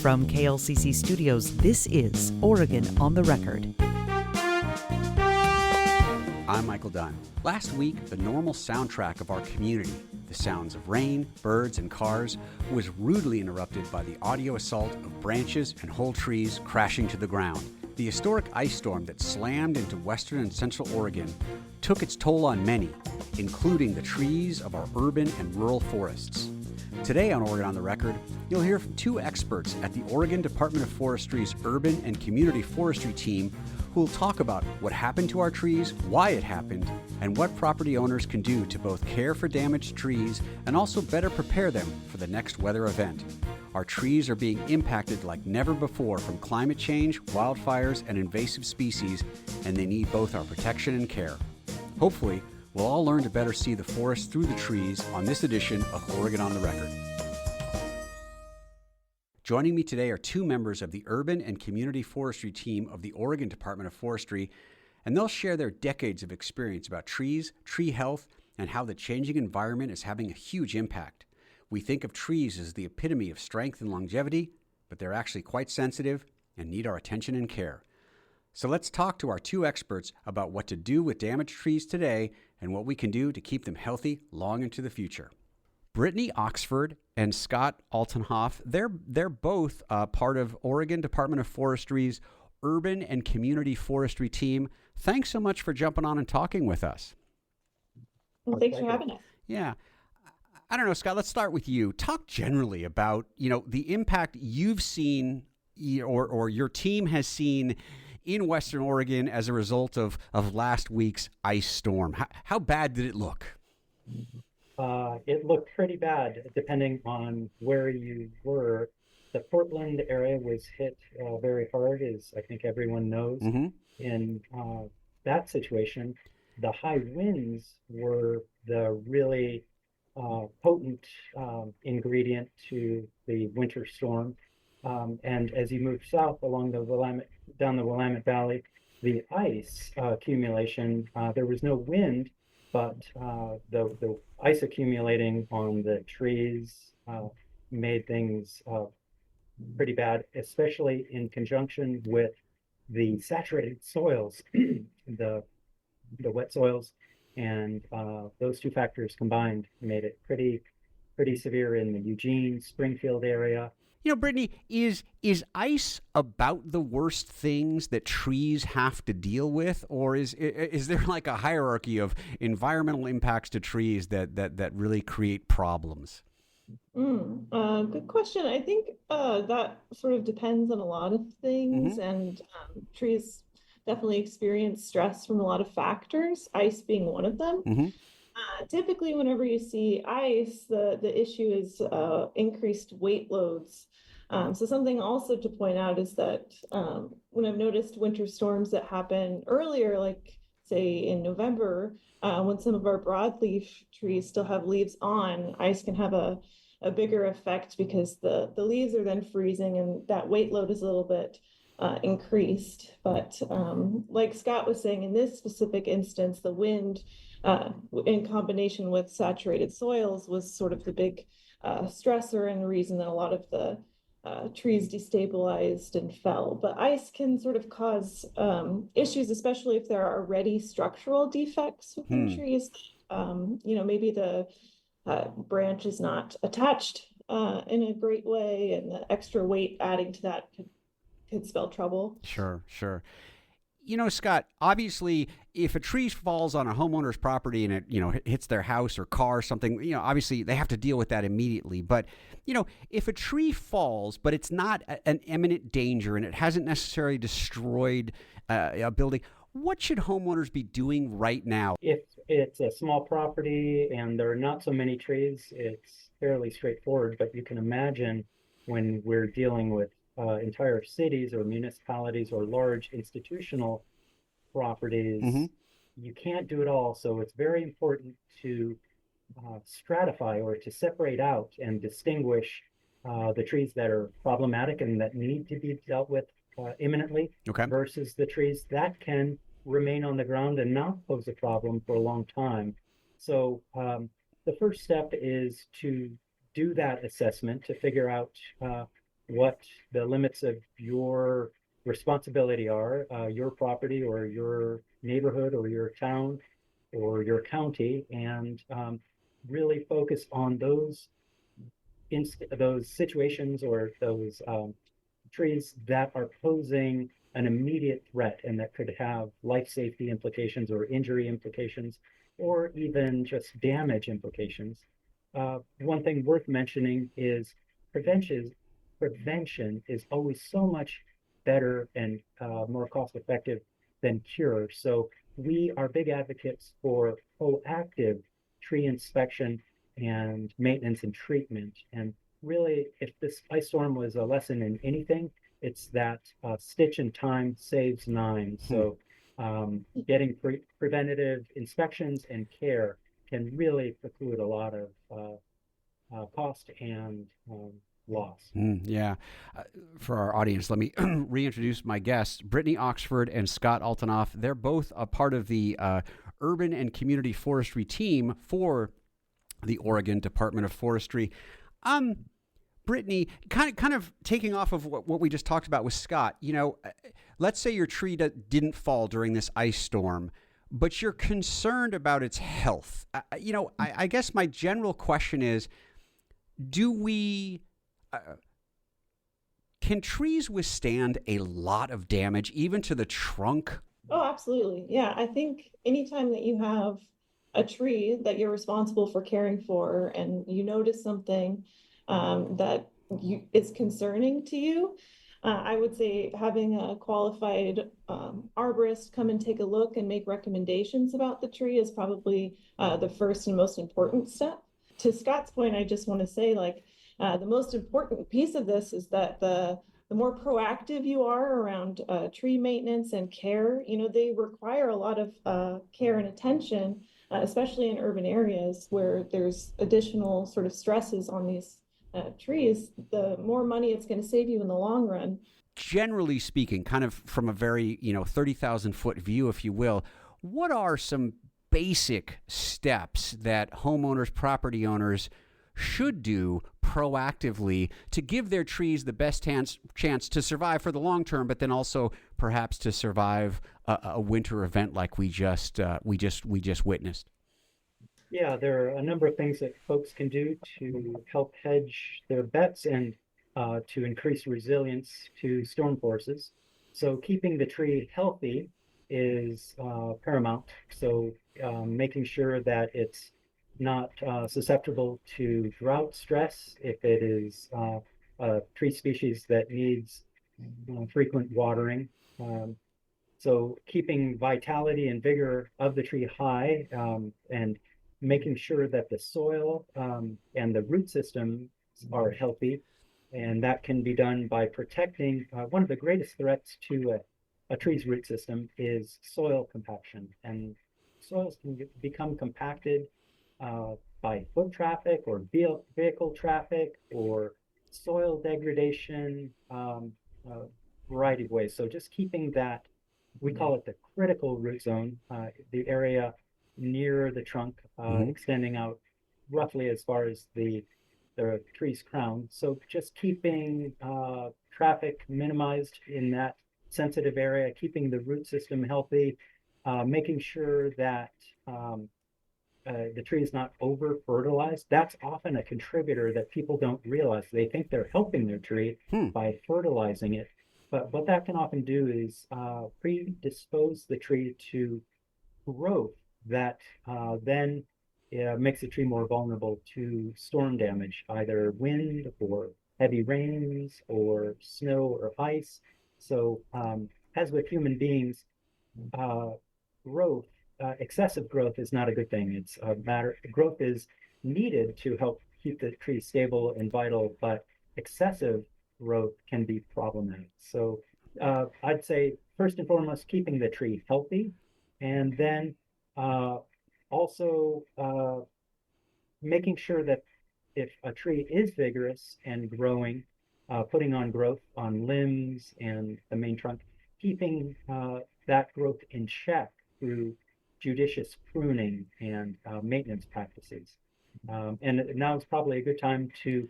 From KLCC Studios, this is Oregon on the Record. I'm Michael Dunn. Last week, the normal soundtrack of our community, the sounds of rain, birds, and cars, was rudely interrupted by the audio assault of branches and whole trees crashing to the ground. The historic ice storm that slammed into western and central Oregon took its toll on many, including the trees of our urban and rural forests. Today on Oregon on the Record, you'll hear from two experts at the Oregon Department of Forestry's Urban and Community Forestry team who will talk about what happened to our trees, why it happened, and what property owners can do to both care for damaged trees and also better prepare them for the next weather event. Our trees are being impacted like never before from climate change, wildfires, and invasive species, and they need both our protection and care. Hopefully, we'll all learn to better see the forest through the trees on this edition of Oregon on the Record. Joining me today are two members of the Urban and Community Forestry team of the Oregon Department of Forestry, and they'll share their decades of experience about trees, tree health, and how the changing environment is having a huge impact. We think of trees as the epitome of strength and longevity, but they're actually quite sensitive and need our attention and care. So let's talk to our two experts about what to do with damaged trees today and what we can do to keep them healthy long into the future. Brittany Oxford and Scott Altenhoff, they're both part of Oregon Department of Forestry's Urban and Community Forestry team. Thanks so much for jumping on and talking with us. Well, thanks for having us. Yeah. I don't know, Scott, let's start with you. Talk generally about, the impact you've seen or your team has seen in Western Oregon as a result of last week's ice storm. How bad did it look? It looked pretty bad, depending on where you were. The Portland area was hit very hard, as I think everyone knows. Mm-hmm. In that situation, the high winds were the really potent ingredient to the winter storm. And as you move south along down the Willamette Valley, the ice accumulation, there was no wind, but the ice accumulating on the trees made things pretty bad, especially in conjunction with the saturated soils, the wet soils, and those two factors combined made it pretty severe in the Eugene, Springfield area. Brittany, is ice about the worst things that trees have to deal with, or is there like a hierarchy of environmental impacts to trees that really create problems? Good question. I think that sort of depends on a lot of things, mm-hmm. and trees definitely experience stress from a lot of factors, ice being one of them. Mm-hmm. Typically, whenever you see ice, the issue is increased weight loads. So something also to point out is that when I've noticed winter storms that happen earlier, like say in November, when some of our broadleaf trees still have leaves on, ice can have a bigger effect because the leaves are then freezing and that weight load is a little bit increased. But like Scott was saying, in this specific instance, the wind in combination with saturated soils was sort of the big stressor and the reason that a lot of the trees destabilized and fell. But ice can sort of cause issues, especially if there are already structural defects within trees. Maybe the branch is not attached in a great way, and the extra weight adding to that could spell trouble. Sure. Scott, obviously, if a tree falls on a homeowner's property and it, hits their house or car or something, obviously they have to deal with that immediately. But, if a tree falls, but it's not an imminent danger and it hasn't necessarily destroyed a building, what should homeowners be doing right now? If it's a small property and there are not so many trees, it's fairly straightforward. But you can imagine when we're dealing with entire cities or municipalities or large institutional properties, mm-hmm. you can't do it all. So it's very important to stratify or to separate out and distinguish the trees that are problematic and that need to be dealt with imminently, okay. versus the trees that can remain on the ground and not pose a problem for a long time. So the first step is to do that assessment to figure out what the limits of your responsibility are, your property or your neighborhood or your town or your county, and really focus on those situations or those trees that are posing an immediate threat and that could have life safety implications or injury implications or even just damage implications. One thing worth mentioning is prevention. Prevention is always so much better and more cost effective than cure. So we are big advocates for proactive tree inspection and maintenance and treatment. And really, if this ice storm was a lesson in anything, it's that stitch in time saves nine. So getting preventative inspections and care can really preclude a lot of cost and loss. Yeah. For our audience, let me reintroduce my guests, Brittany Oxford and Scott Altanoff. They're both a part of the urban and community forestry team for the Oregon Department of Forestry. Brittany, kind of taking off of what we just talked about with Scott, let's say your tree didn't fall during this ice storm, but you're concerned about its health. I guess my general question is, can trees withstand a lot of damage, even to the trunk? Oh, absolutely. Yeah, I think anytime that you have a tree that you're responsible for caring for and you notice something that is concerning to you, I would say having a qualified arborist come and take a look and make recommendations about the tree is probably the first and most important step. To Scott's point, I just want to say, the most important piece of this is that the more proactive you are around tree maintenance and care, they require a lot of care and attention, especially in urban areas where there's additional sort of stresses on these trees. The more money it's going to save you in the long run. Generally speaking, kind of from a very, 30,000 foot view, if you will, what are some basic steps that homeowners, property owners should do proactively to give their trees the best chance to survive for the long term, but then also perhaps to survive a winter event like we just witnessed? Yeah, there are a number of things that folks can do to help hedge their bets and to increase resilience to storm forces. So keeping the tree healthy is paramount. So making sure that it's not susceptible to drought stress if it is a tree species that needs frequent watering. So keeping vitality and vigor of the tree high and making sure that the soil and the root systems are healthy. And that can be done by protecting. One of the greatest threats to a tree's root system is soil compaction. And soils can become compacted by foot traffic or vehicle traffic or soil degradation, variety of ways. So just keeping that, we call it the critical root zone, the area near the trunk, extending out roughly as far as the tree's crown. So just keeping traffic minimized in that sensitive area, keeping the root system healthy, making sure that the tree is not over fertilized. That's often a contributor that people don't realize. They think they're helping their tree by fertilizing it. But what that can often do is predispose the tree to growth that then makes the tree more vulnerable to storm damage, either wind or heavy rains or snow or ice. So as with human beings, growth, excessive growth is not a good thing. It's a matter, growth is needed to help keep the tree stable and vital, but excessive growth can be problematic. So I'd say first and foremost, keeping the tree healthy, and then also making sure that if a tree is vigorous and growing, putting on growth on limbs and the main trunk, keeping that growth in check through judicious pruning and maintenance practices. And now is probably a good time to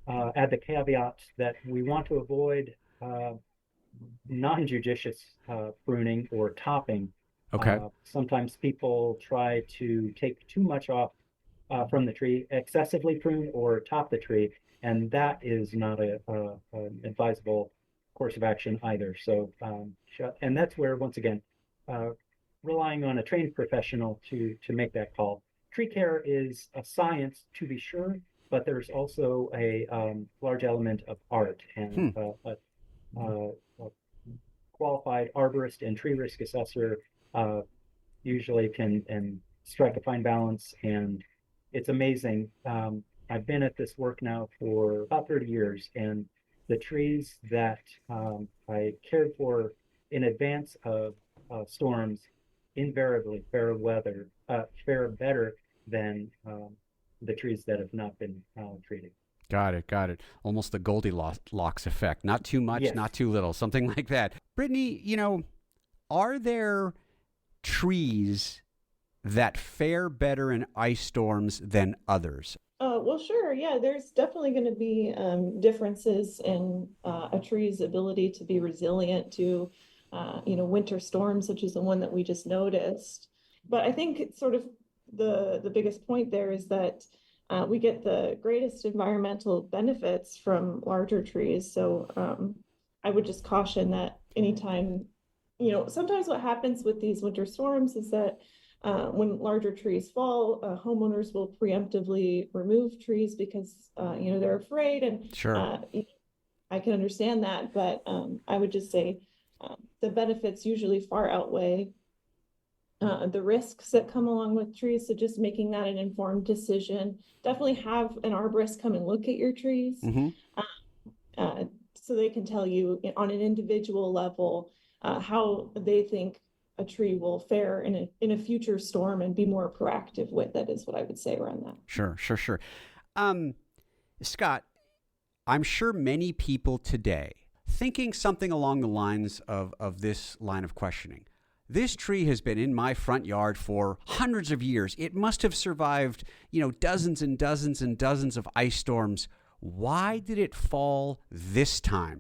add the caveat that we want to avoid non-judicious pruning or topping. Okay. Sometimes people try to take too much off from the tree, excessively prune or top the tree, and that is not an advisable course of action either. So, and that's where, once again, uh, relying on a trained professional to make that call. Tree care is a science, to be sure, but there's also a large element of art, Hmm. and a qualified arborist and tree risk assessor uh, usually can and strike a fine balance. And it's amazing. I've been at this work now for about 30 years, and the trees that I cared for in advance of storms invariably fare better than the trees that have not been treated. Got it. Got it. Almost the Goldilocks effect. Not too much, Yes. not too little, something like that. Brittany, are there trees that fare better in ice storms than others? Well, sure. Yeah, there's definitely going to be differences in a tree's ability to be resilient to, winter storms, such as the one that we just noticed. But I think it's sort of the biggest point there is that we get the greatest environmental benefits from larger trees. So I would just caution that anytime, sometimes what happens with these winter storms is that when larger trees fall, homeowners will preemptively remove trees because they're afraid, and Sure. I can understand that. But I would just say the benefits usually far outweigh the risks that come along with trees. So just making that an informed decision. Definitely have an arborist come and look at your trees, Mm-hmm. uh, so they can tell you on an individual level how they think a tree will fare in a future storm and be more proactive with it, is what I would say around that. Sure, sure, sure. Um, Scott, I'm sure many people today thinking something along the lines of this line of questioning. This tree has been in my front yard for hundreds of years. It must have survived, dozens and dozens and dozens of ice storms. Why did it fall this time?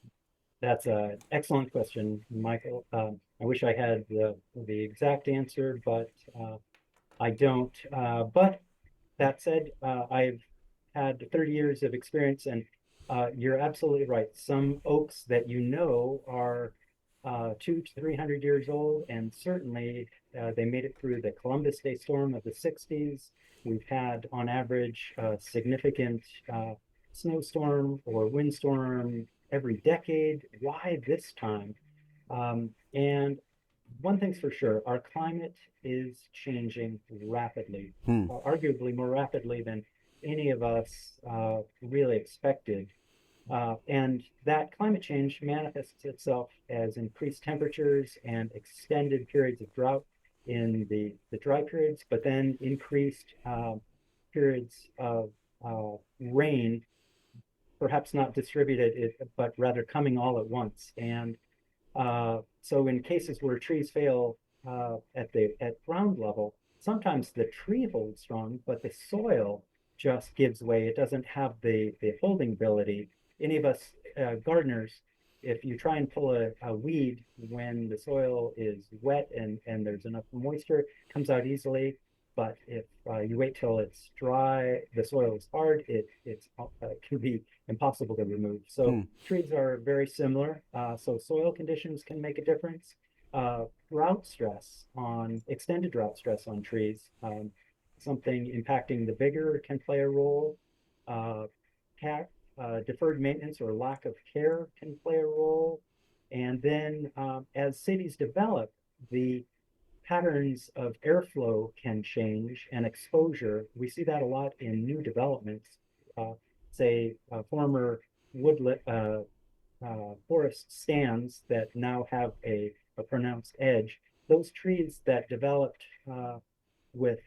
That's an excellent question, Michael. I wish I had the exact answer, but I don't. But that said, I've had 30 years of experience, and you're absolutely right. Some oaks that are 200 to 300 years old, and certainly they made it through the Columbus Day storm of the 60s. We've had, on average, a significant snowstorm or windstorm every decade. Why this time? And one thing's for sure, our climate is changing rapidly, Hmm. arguably more rapidly than any of us really expected. And that climate change manifests itself as increased temperatures and extended periods of drought in the dry periods, but then increased periods of rain, perhaps not distributed, but rather coming all at once. And so in cases where trees fail at ground level, sometimes the tree holds strong, but the soil just gives way. It doesn't have the holding ability. Any of us gardeners, if you try and pull a weed when the soil is wet and there's enough moisture, it comes out easily. But if you wait till it's dry, the soil is hard, it can be impossible to remove. Hmm. So trees are very similar. So soil conditions can make a difference. Extended drought stress on trees, something impacting the vigor can play a role. Uh, Deferred maintenance or lack of care can play a role. And then as cities develop, the patterns of airflow can change and exposure. We see that a lot in new developments, say former woodland forest stands that now have a pronounced edge. Those trees that developed with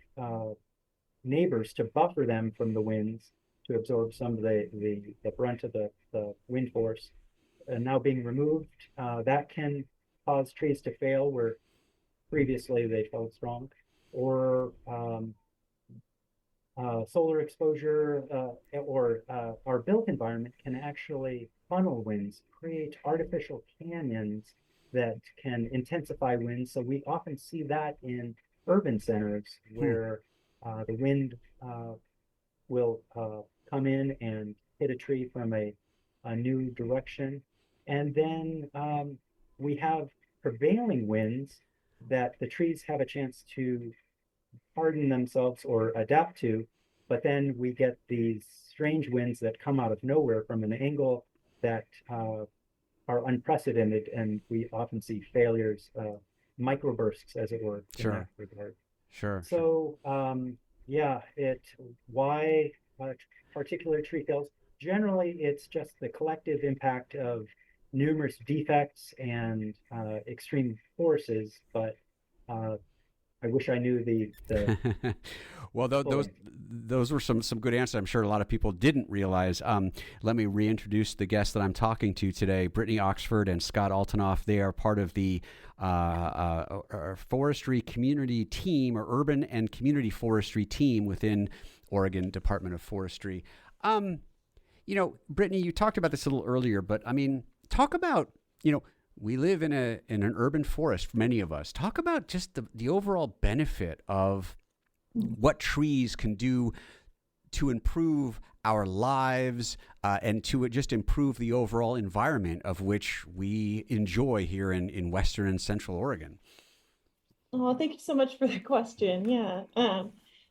neighbors to buffer them from the winds to absorb some of the brunt of the wind force now being removed, that can cause trees to fail where previously they felt strong, or solar exposure or our built environment can actually funnel winds, create artificial canyons that can intensify winds. So we often see that in urban centers Hmm. where the wind will come in and hit a tree from a new direction. And then we have prevailing winds that the trees have a chance to harden themselves or adapt to, but then we get these strange winds that come out of nowhere from an angle that are unprecedented, and we often see failures, microbursts, as it were, in that Sure, regard. sure, sure. So, yeah, why particular tree fells? Generally, it's just the collective impact of numerous defects and extreme forces, but uh, I wish I knew the Well, full answer. those were some good answers. I'm sure a lot of people didn't realize. Let me reintroduce the guests that I'm talking to today: Brittany Oxford and Scott Altanoff. They are part of the forestry community team, or urban and community forestry team within Oregon Department of Forestry. Um, Brittany, you talked about this a little earlier, but I mean, talk about, we live in an urban forest, many of us. Talk about just the overall benefit of what trees can do to improve our lives and to just improve the overall environment of which we enjoy here in Western and Central Oregon. Oh, thank you so much for the question. Yeah.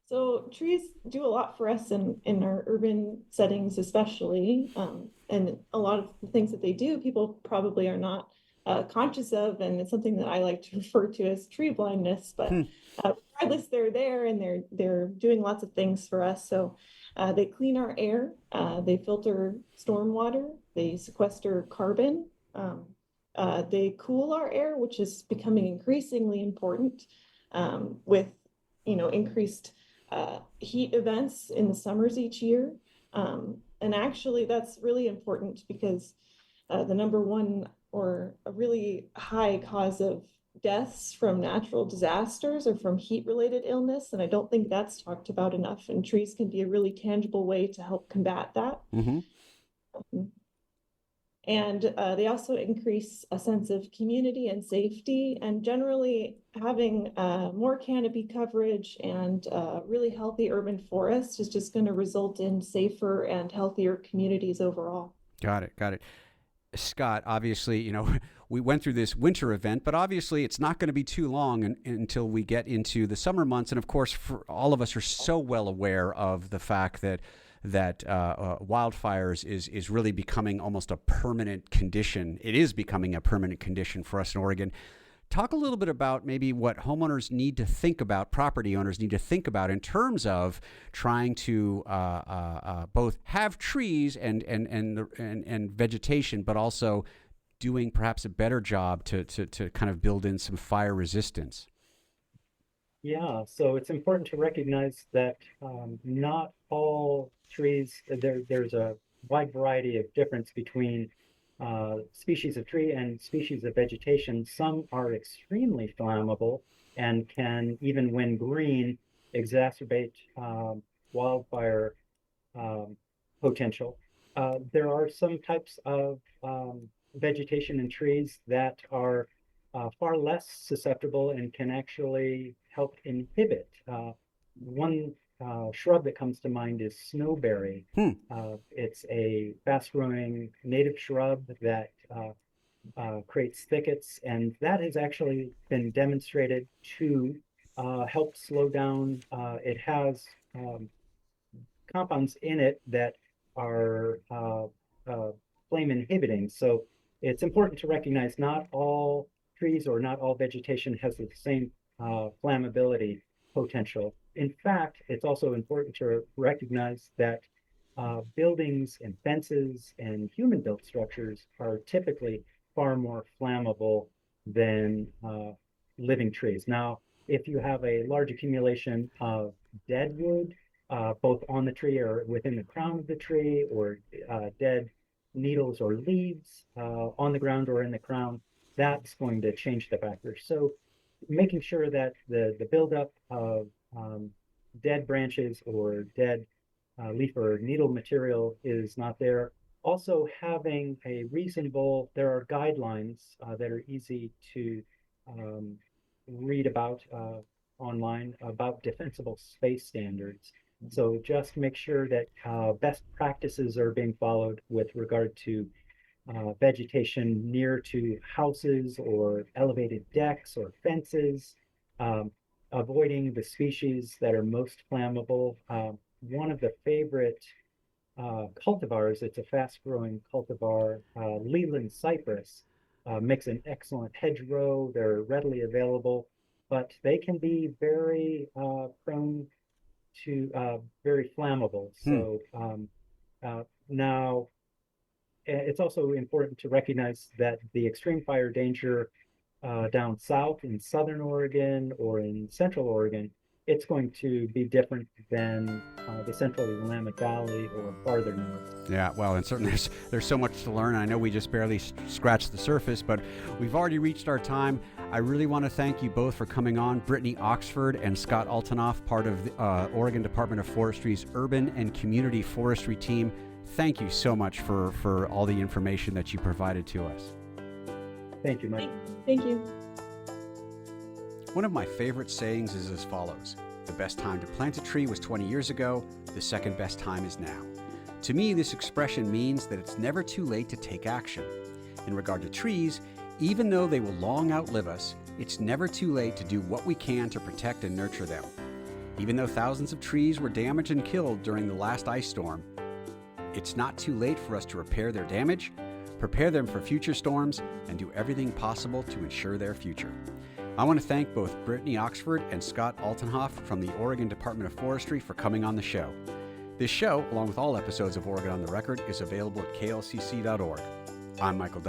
So trees do a lot for us in our urban settings, especially. And a lot of the things that they do, people probably are not conscious of, and it's something that I like to refer to as tree blindness. But Hmm. regardless, they're there and they're doing lots of things for us. So they clean our air, they filter stormwater, they sequester carbon. They cool our air, which is becoming increasingly important with, increased heat events in the summers each year. And actually, that's really important because the number one or a really high cause of deaths from natural disasters or from heat-related illness, and I don't think that's talked about enough. And trees can be a really tangible way to help combat that. Mm-hmm. And they also increase a sense of community and safety. And generally, having more canopy coverage and really healthy urban forests is just going to result in safer and healthier communities overall. Got it. Got it. Scott, obviously, we went through this winter event, but obviously it's not going to be too long until we get into the summer months. And of course, for all of us are so well aware of the fact that wildfires is really becoming almost a permanent condition. It is becoming a permanent condition for us in Oregon. Talk a little bit about maybe what homeowners need to think about, property owners need to think about in terms of trying to both have trees and vegetation, but also doing perhaps a better job to kind of build in some fire resistance. Yeah, so it's important to recognize that not all trees, there's a wide variety of difference between species of tree and species of vegetation. Some are extremely flammable and can, even when green, exacerbate wildfire um, potential. There are some types of vegetation and trees that are far less susceptible and can actually help inhibit. One shrub that comes to mind is snowberry. Hmm. It's a fast-growing native shrub that creates thickets, and that has actually been demonstrated to help slow down. It has compounds in it that are flame inhibiting. So it's important to recognize not all trees or not all vegetation has the same flammability potential. In fact, it's also important to recognize that buildings and fences and human-built structures are typically far more flammable than living trees. Now, if you have a large accumulation of dead wood, both on the tree or within the crown of the tree, or dead needles or leaves on the ground or in the crown, that's going to change the factor. So making sure that the buildup of dead branches or dead leaf or needle material is not there. Also, having a reasonable, there are guidelines that are easy to um, read about online about defensible space standards. So just make sure that best practices are being followed with regard to vegetation near to houses or elevated decks or fences, um, avoiding the species that are most flammable. One of the favorite cultivars, it's a fast-growing cultivar, Leland cypress, makes an excellent hedgerow. They're readily available, but they can be very prone to very flammable. So now it's also important to recognize that the extreme fire danger down south in southern Oregon or in central Oregon, it's going to be different than the central Willamette Valley or farther north. Yeah, well, and certainly there's so much to learn. I know we just barely scratched the surface, but we've already reached our time. I really want to thank you both for coming on. Brittany Oxford and Scott Altanoff, part of the Oregon Department of Forestry's Urban and Community Forestry team. Thank you so much for all the information that you provided to us. Thank you, Mike. Thank you. One of my favorite sayings is as follows: the best time to plant a tree was 20 years ago, the second best time is now. To me, this expression means that it's never too late to take action. In regard to trees, even though they will long outlive us, it's never too late to do what we can to protect and nurture them. Even though thousands of trees were damaged and killed during the last ice storm, it's not too late for us to repair their damage, prepare them for future storms, and do everything possible to ensure their future. I want to thank both Brittany Oxford and Scott Altenhoff from the Oregon Department of Forestry for coming on the show. This show, along with all episodes of Oregon on the Record, is available at klcc.org. I'm Michael